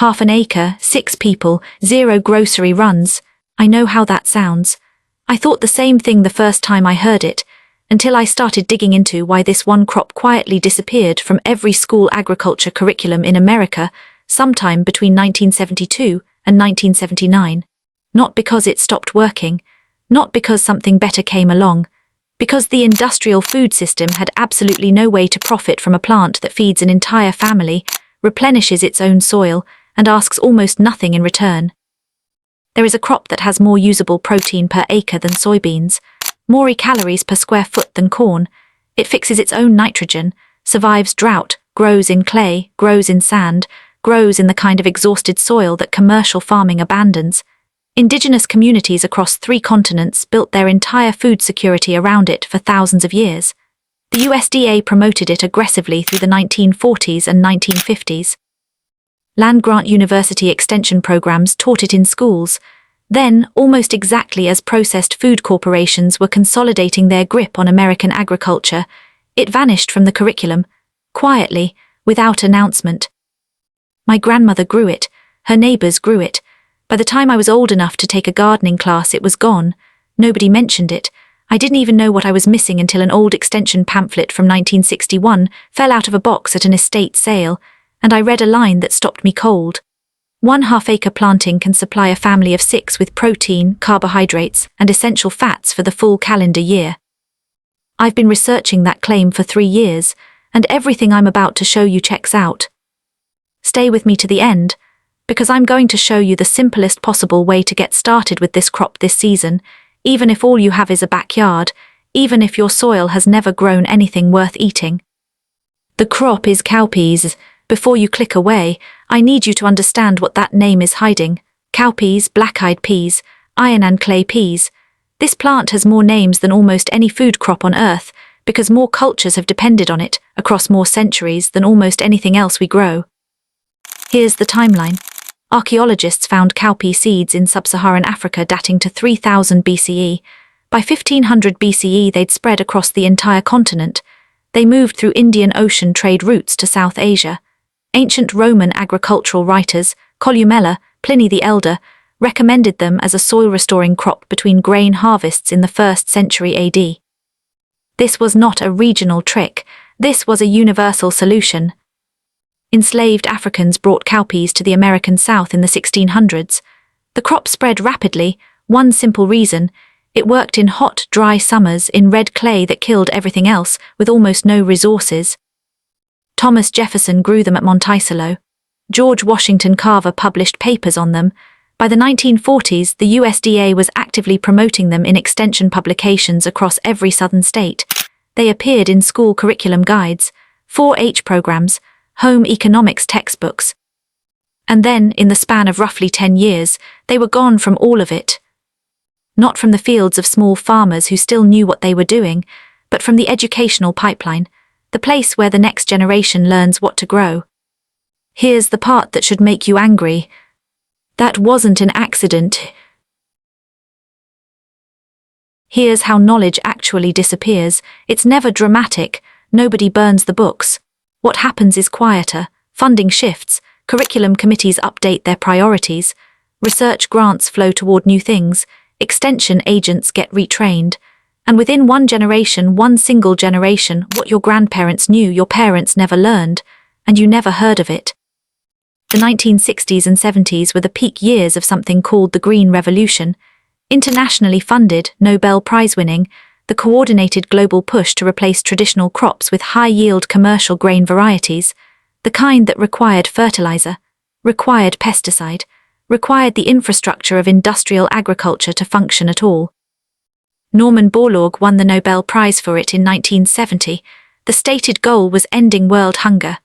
Half an acre, 6 people, 0 grocery runs. I know how that sounds. I thought the same thing the first time I heard it, until I started digging into why this one crop quietly disappeared from every school agriculture curriculum in America sometime between 1972 and 1979. Not because it stopped working, not because something better came along, because the industrial food system had absolutely no way to profit from a plant that feeds an entire family, replenishes its own soil, and asks almost nothing in return. There is a crop that has more usable protein per acre than soybeans, more calories per square foot than corn. It fixes its own nitrogen, survives drought, grows in clay, grows in sand, grows in the kind of exhausted soil that commercial farming abandons. Indigenous communities across 3 continents built their entire food security around it for thousands of years. The USDA promoted it aggressively through the 1940s and 1950s. Land-grant university extension programs taught it in schools. Then, almost exactly as processed food corporations were consolidating their grip on American agriculture, it vanished from the curriculum, quietly, without announcement. My grandmother grew it, her neighbors grew it. By the time I was old enough to take a gardening class, it was gone. Nobody mentioned it. I didn't even know what I was missing until an old extension pamphlet from 1961 fell out of a box at an estate sale, and I read a line that stopped me cold. 1 half-acre planting can supply a family of 6 with protein, carbohydrates, and essential fats for the full calendar year. I've been researching that claim for 3 years, and everything I'm about to show you checks out. Stay with me to the end, because I'm going to show you the simplest possible way to get started with this crop this season, even if all you have is a backyard, even if your soil has never grown anything worth eating. The crop is cowpeas. Before you click away, I need you to understand what that name is hiding. Cowpeas, black-eyed peas, iron and clay peas. This plant has more names than almost any food crop on Earth, because more cultures have depended on it across more centuries than almost anything else we grow. Here's the timeline. Archaeologists found cowpea seeds in sub-Saharan Africa dating to 3000 BCE. By 1500 BCE, they'd spread across the entire continent. They moved through Indian Ocean trade routes to South Asia. Ancient Roman agricultural writers, Columella, Pliny the Elder, recommended them as a soil-restoring crop between grain harvests in the 1st century AD. This was not a regional trick. This was a universal solution. Enslaved Africans brought cowpeas to the American South in the 1600s. The crop spread rapidly. One simple reason: it worked in hot, dry summers in red clay that killed everything else, with almost no resources. Thomas Jefferson grew them at Monticello. George Washington Carver published papers on them. By the 1940s, the USDA was actively promoting them in extension publications across every southern state. They appeared in school curriculum guides, 4-H programs, home economics textbooks. And then, in the span of roughly 10 years, they were gone from all of it. Not from the fields of small farmers who still knew what they were doing, but from the educational pipeline, the place where the next generation learns what to grow. Here's the part that should make you angry. That wasn't an accident. Here's how knowledge actually disappears. It's never dramatic. Nobody burns the books. What happens is quieter. Funding shifts. Curriculum committees update their priorities. Research grants flow toward new things. Extension agents get retrained. And within one generation, one single generation, what your grandparents knew your parents never learned, and you never heard of it. The 1960s and 70s were the peak years of something called the Green Revolution. Internationally funded, Nobel Prize-winning, the coordinated global push to replace traditional crops with high-yield commercial grain varieties, the kind that required fertilizer, required pesticide, required the infrastructure of industrial agriculture to function at all. Norman Borlaug won the Nobel Prize for it in 1970. The stated goal was ending world hunger.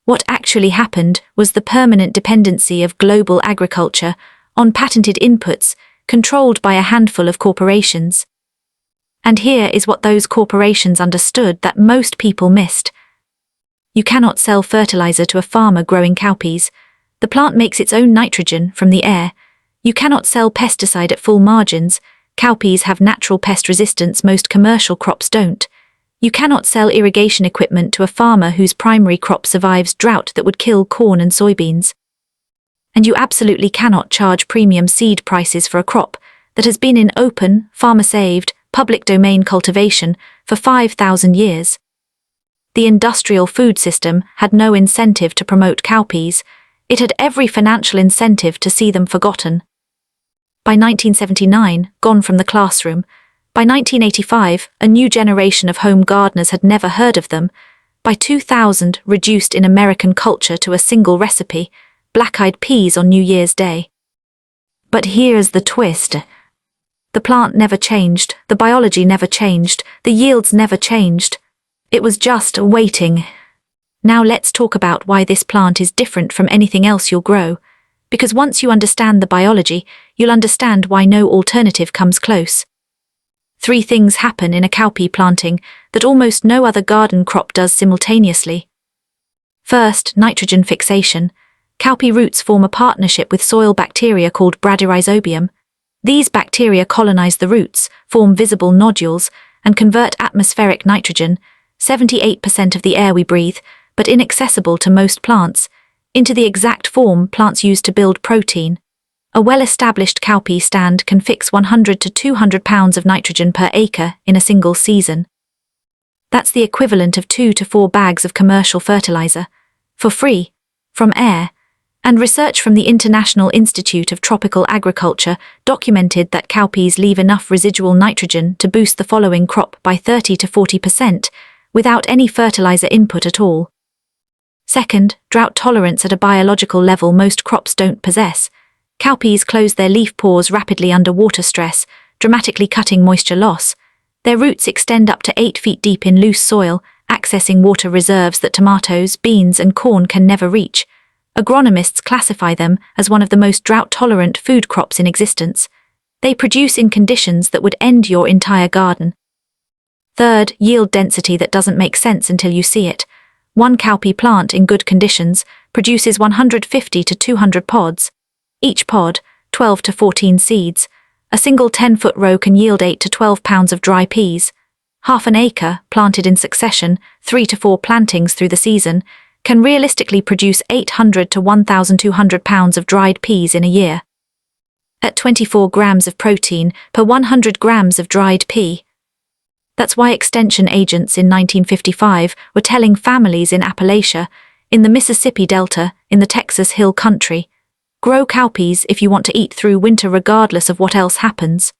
What actually happened was the permanent dependency of global agriculture on patented inputs controlled by a handful of corporations. And here is what those corporations understood that most people missed. You cannot sell fertilizer to a farmer growing cowpeas. The plant makes its own nitrogen from the air. You cannot sell pesticide at full margins. Cowpeas have natural pest resistance most commercial crops don't. You cannot sell irrigation equipment to a farmer whose primary crop survives drought that would kill corn and soybeans. And you absolutely cannot charge premium seed prices for a crop that has been in open, farmer-saved, public domain cultivation for 5,000 years. The industrial food system had no incentive to promote cowpeas. It had every financial incentive to see them forgotten. By 1979, gone from the classroom. By 1985, a new generation of home gardeners had never heard of them. By 2000, reduced in American culture to a single recipe, black-eyed peas on New Year's Day. But here's the twist. The plant never changed, the biology never changed, the yields never changed. It was just waiting. Now let's talk about why this plant is different from anything else you'll grow. Because once you understand the biology, you'll understand why no alternative comes close. 3 things happen in a cowpea planting that almost no other garden crop does simultaneously. First, nitrogen fixation. Cowpea roots form a partnership with soil bacteria called bradyrhizobium. These bacteria colonize the roots, form visible nodules, and convert atmospheric nitrogen, 78% of the air we breathe, but inaccessible to most plants, into the exact form plants use to build protein. A well-established cowpea stand can fix 100 to 200 pounds of nitrogen per acre in a single season. That's the equivalent of 2 to 4 bags of commercial fertilizer, for free, from air. And research from the International Institute of Tropical Agriculture documented that cowpeas leave enough residual nitrogen to boost the following crop by 30 to 40%, without any fertilizer input at all. Second, drought tolerance at a biological level most crops don't possess. Cowpeas close their leaf pores rapidly under water stress, dramatically cutting moisture loss. Their roots extend up to 8 feet deep in loose soil, accessing water reserves that tomatoes, beans, and corn can never reach. Agronomists classify them as one of the most drought-tolerant food crops in existence. They produce in conditions that would end your entire garden. Third, yield density that doesn't make sense until you see it. One cowpea plant in good conditions produces 150 to 200 pods. Each pod, 12 to 14 seeds. A single 10-foot row can yield 8 to 12 pounds of dry peas. Half an acre, planted in succession, 3 to 4 plantings through the season, can realistically produce 800 to 1,200 pounds of dried peas in a year. At 24 grams of protein per 100 grams of dried pea. That's why extension agents in 1955 were telling families in Appalachia, in the Mississippi Delta, in the Texas Hill Country, grow cowpeas if you want to eat through winter regardless of what else happens.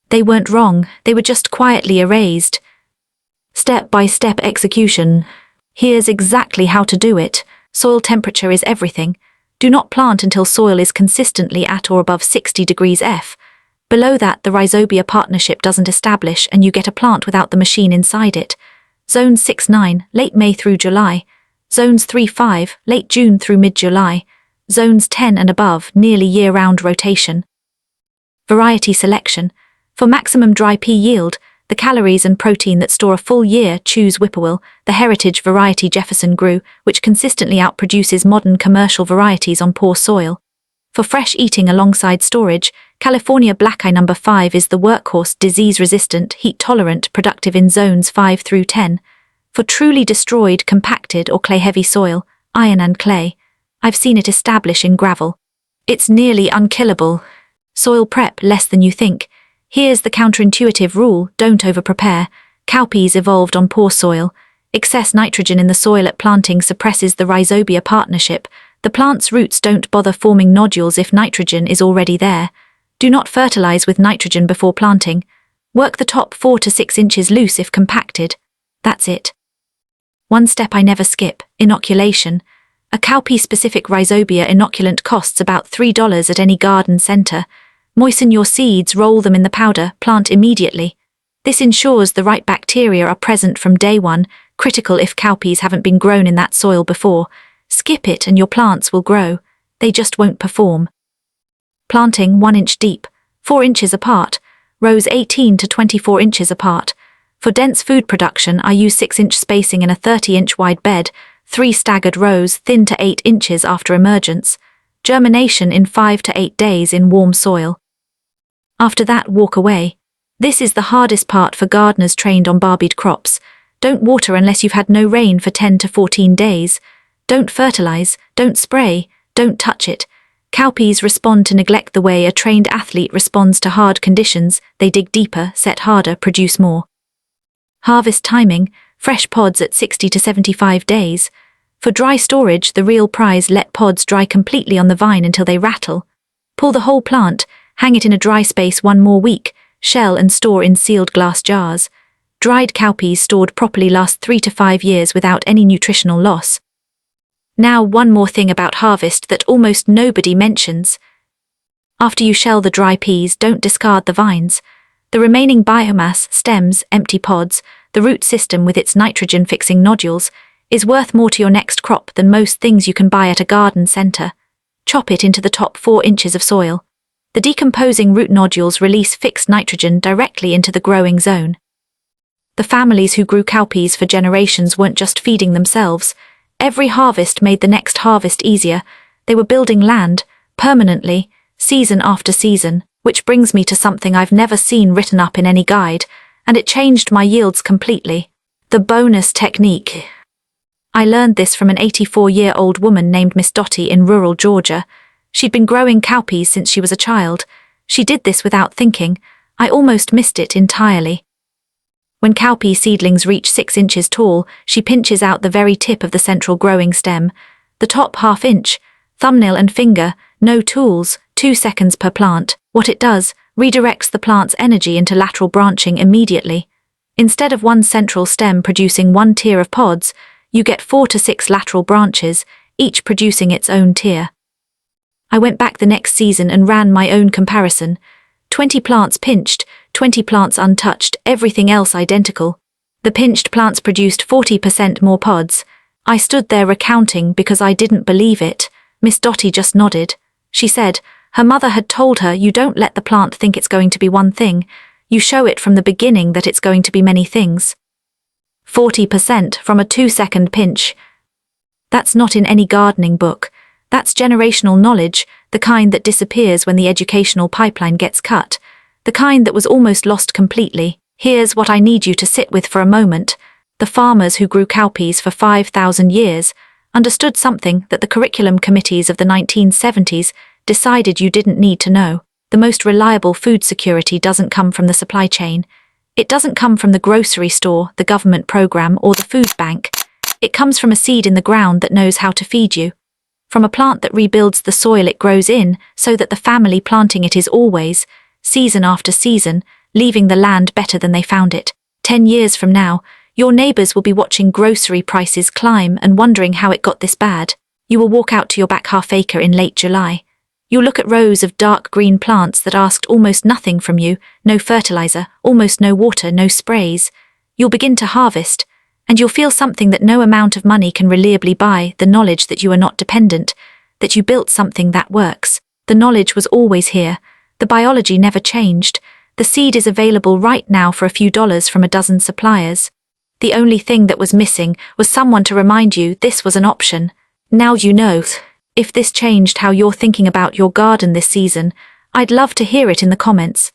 They weren't wrong, they were just quietly erased. Step-by-step execution. Here's exactly how to do it. Soil temperature is everything. Do not plant until soil is consistently at or above 60 degrees F. Below that, the rhizobia partnership doesn't establish and you get a plant without the machine inside it. Zones 6-9, late May through July. Zones 3-5, late June through mid-July. Zones 10 and above, nearly year-round rotation. Variety selection. For maximum dry pea yield, the calories and protein that store a full year, choose Whippoorwill, the heritage variety Jefferson grew, which consistently outproduces modern commercial varieties on poor soil. For fresh eating alongside storage, California Blackeye No. 5 is the workhorse, disease-resistant, heat-tolerant, productive in zones 5 through 10. For truly destroyed, compacted or clay-heavy soil, iron and clay, I've seen it establish in gravel. It's nearly unkillable. Soil prep less than you think. Here's the counterintuitive rule, don't over-prepare. Cowpeas evolved on poor soil. Excess nitrogen in the soil at planting suppresses the rhizobia partnership. The plant's roots don't bother forming nodules if nitrogen is already there. Do not fertilize with nitrogen before planting. Work the top 4 to 6 inches loose if compacted. That's it. One step I never skip, inoculation. A cowpea-specific rhizobia inoculant costs about $3 at any garden center. Moisten your seeds, roll them in the powder, plant immediately. This ensures the right bacteria are present from day one, critical if cowpeas haven't been grown in that soil before. Skip it and your plants will grow. They just won't perform. Planting 1 inch deep, 4 inches apart, rows 18 to 24 inches apart. For dense food production, I use 6-inch spacing in a 30-inch wide bed, 3 staggered rows, thin to 8 inches after emergence. Germination in 5 to 8 days in warm soil. After that, walk away. This is the hardest part for gardeners trained on barbead crops. Don't water unless you've had no rain for 10 to 14 days. Don't fertilize, don't spray, don't touch it. Cowpeas respond to neglect the way a trained athlete responds to hard conditions. They dig deeper, set harder, produce more. Harvest timing, fresh pods at 60 to 75 days. For dry storage, the real prize: let pods dry completely on the vine until they rattle. Pull the whole plant, hang it in a dry space 1 more week, shell and store in sealed glass jars. Dried cowpeas stored properly last 3 to 5 years without any nutritional loss. Now, one more thing about harvest that almost nobody mentions. After you shell the dry peas, don't discard the vines. The remaining biomass, stems, empty pods, the root system with its nitrogen-fixing nodules, is worth more to your next crop than most things you can buy at a garden centre. Chop it into the top 4 inches of soil. The decomposing root nodules release fixed nitrogen directly into the growing zone. The families who grew cowpeas for generations weren't just feeding themselves. Every harvest made the next harvest easier. They were building land, permanently, season after season, which brings me to something I've never seen written up in any guide, and it changed my yields completely. The bonus technique. I learned this from an 84-year-old woman named Miss Dottie in rural Georgia. She'd been growing cowpeas since she was a child. She did this without thinking. I almost missed it entirely. When cowpea seedlings reach 6 inches tall, she pinches out the very tip of the central growing stem, the top ½ inch, thumbnail and finger, no tools, 2 seconds per plant. What it does, redirects the plant's energy into lateral branching immediately. Instead of one central stem producing one tier of pods, you get 4 to 6 lateral branches, each producing its own tier. I went back the next season and ran my own comparison. 20 plants pinched, 20 plants untouched, everything else identical. The pinched plants produced 40% more pods. I stood there recounting because I didn't believe it. Miss Dottie just nodded. She said her mother had told her, you don't let the plant think it's going to be one thing. You show it from the beginning that it's going to be many things. 40% from a 2-second pinch. That's not in any gardening book. That's generational knowledge, the kind that disappears when the educational pipeline gets cut, the kind that was almost lost completely. Here's what I need you to sit with for a moment. The farmers who grew cowpeas for 5,000 years understood something that the curriculum committees of the 1970s decided you didn't need to know. The most reliable food security doesn't come from the supply chain. It doesn't come from the grocery store, the government program, or the food bank. It comes from a seed in the ground that knows how to feed you. From a plant that rebuilds the soil it grows in so that the family planting it is always, season after season, leaving the land better than they found it. 10 years from now, your neighbors will be watching grocery prices climb and wondering how it got this bad. You will walk out to your back ½ acre in late July. You'll look at rows of dark green plants that asked almost nothing from you, no fertilizer, almost no water, no sprays. You'll begin to harvest, and you'll feel something that no amount of money can reliably buy, the knowledge that you are not dependent, that you built something that works. The knowledge was always here. The biology never changed. The seed is available right now for a few dollars from a dozen suppliers. The only thing that was missing was someone to remind you this was an option. Now you know. If this changed how you're thinking about your garden this season, I'd love to hear it in the comments.